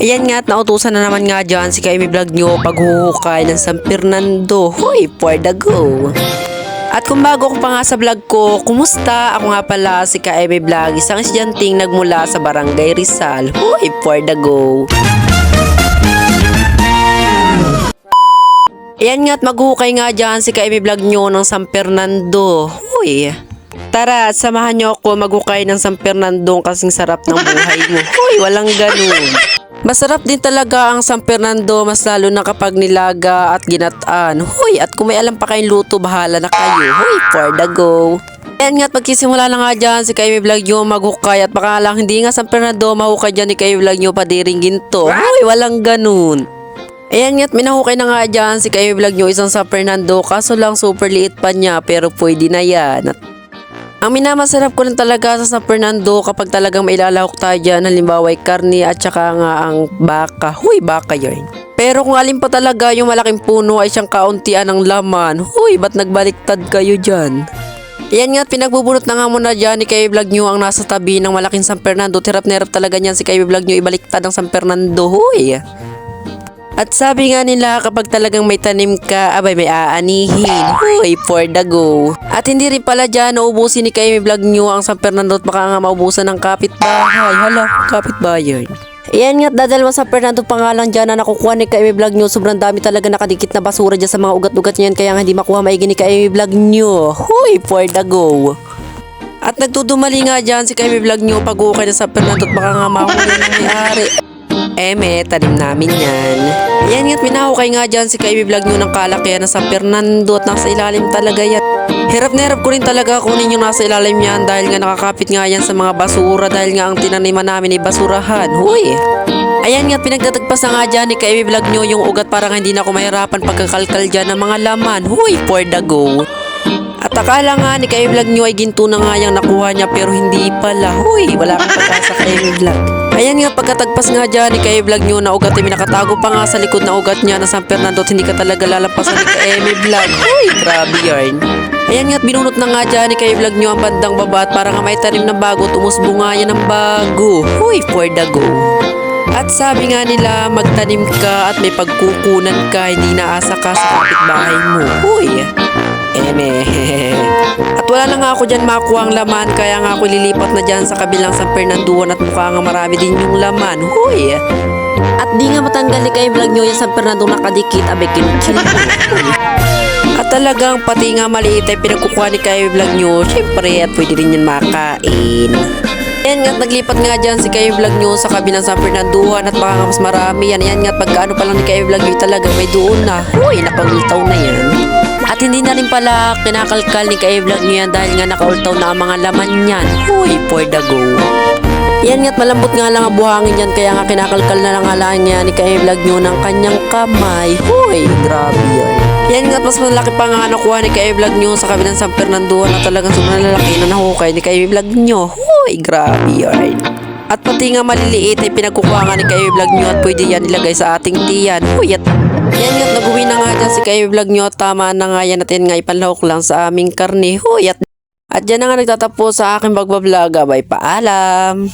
Ayan nga at nautusan na naman nga dyan si Kaimi Vlog nyo paghuhukay ng San Fernando. Hoy, for the go! At kung bago ko pa nga sa vlog ko, kumusta? Ako nga pala si Kaimi Vlog, isang estudyanteng nagmula sa Barangay Rizal. Hoy, for the go! Ayan nga at maghuhukay nga dyan si Kaimi Vlog nyo ng San Fernando. Hoy! Tara, samahan nyo ako maghukay ng San Fernando kasing sarap ng buhay mo. Hoy, walang ganun. Masarap din talaga ang San Fernando, mas lalo na kapag nilaga at ginataan. Hoy, at kung may alam pa kayong luto, bahala na kayo. Hoy, for the go. Ayan nga at magsisimula na nga dyan si Kaimi Vlog nyo maghukay at baka lang hindi nga San Fernando mahukay dyan ni Kaimi Vlog nyo padiring ginto. Hoy, walang ganun. Ayan nga at minahukay na nga dyan si Kaimi Vlog nyo isang San Fernando, kaso lang super liit pa niya pero pwede na yan. At ang minamasarap ko lang talaga sa San Fernando kapag talagang mailalahok tayo dyan, halimbawa ay karne at saka nga ang baka. Huy, baka yun. Pero kung alin pa talaga yung malaking puno ay siyang kauntian ng laman. Huy, ba't nagbaliktad kayo dyan? Ayan nga, pinagbubunot na nga muna dyan ni Kaimi Vlog nyo ang nasa tabi ng malaking San Fernando. Tirap na hirap talaga niyan si Kaimi Vlog nyo ibaliktad ang San Fernando. Huy! At sabi nga nila kapag talagang may tanim ka, abay may aanihin. Hoy, for the go. At hindi rin pala dyan naubusin ni Kaimi Vlog nyo ang San Fernando at baka nga maubusan ng kapitbahay. Hala, kapitbahay. Ayan nga, dadalawang San Fernando pa nga lang dyan na nakukuha ni Kaimi Vlog nyo. Sobrang dami talaga nakadikit na basura dyan sa mga ugat-ugat niyan kaya nga hindi makuha maigi ni Kaimi Vlog nyo. Hoy, for the go. At nagdudumali nga dyan si Kaimi Vlog nyo pag-ukay na San Fernando at baka nga mahuli na may-ari. Tanim namin yan. Ayan nga't minahukay nga dyan si Kaimi Vlog nyo ng kalakihan na San Fernando at nasa ilalim talaga yan. Hirap na hirap ko rin talaga kunin yung nasa ilalim yan dahil nga nakakapit nga yan sa mga basura dahil nga ang tinaniman namin ay basurahan. Huy! Ayan nga't pinagtatagpas na nga dyan ni Kaimi Vlog nyo yung ugat para nga hindi na ako mahirapan pagkakalkal dyan ng mga laman. Huy! For the go! At akala nga ni Kaimi Vlog nyo ay ginto na nga yung nakuha niya pero hindi pala. Huy! Wala kang pagkasa Kaimi Vlog. Ayan nga, pagkatagpas nga dyan ni Kaimi Vlog nyo na ugat ay minakatago pa nga sa likod na ugat niya na San Fernando at hindi ka talaga lalampasan ni Kaimi Vlog. Uy, grabe yarn. Ayan nga, binunot na nga dyan ni Kaimi Vlog nyo ang bandang baba at para nga may tanim na bago, tumusbo nga yan ng bago. Uy, for the go. At sabi nga nila, magtanim ka at may pagkukunan ka, hindi naasa ka sa kapitbahay mo. Uy, At wala na nga ako dyan makuha ang laman kaya nga ako lilipat na dyan sa kabilang San Fernando at mukha nga marami din yung laman. Huy! At di nga matanggal ni Kaimi Vlog nyo yung San Fernando nakadikit, abay kinuchil mo. At talagang pati nga maliit ay pinagkukuha ni Kaimi Vlog nyo, syempre at pwede rin yan makain. Ayan nga, naglipat nga dyan si Kaimi Vlog nyo sa kabilang San Fernando at baka nga mas marami yan. Ayan nga, pagkaano pa lang ni Kaimi Vlog nyo talaga may doon na. Huy, nakaultaw na yan. At hindi na rin pala kinakalkal ni Kaimi Vlog nyo yan dahil nga nakaultaw na ang mga laman niyan. Huy, for the go. Yan nga't malambot nga lang ang buhangin dyan kaya nga kinakalkal na lang nga lang yan ni Kaimi Vlog nyo ng kanyang kamay. Huy, grabe yan. Yan nga't mas malaki pa nga nakuha ni Kaimi Vlog nyo sa kabilang San Fernando na talagang sobrang lalaki na nahukay ni Kaimi Vlog nyo. Huy, grabe yan. At pati nga maliliit ay pinagkukuha nga ni Kaimi Vlog nyo at pwede yan ilagay sa ating tiyan. Huy, at yan nga't nag-uwi na nga dyan si Kaimi Vlog nyo at tama na nga yan at yan nga ipanlahok lang sa aming karne. Huy, at dyan na nga nagtatapos sa aking pagbablog. Bye, paalam!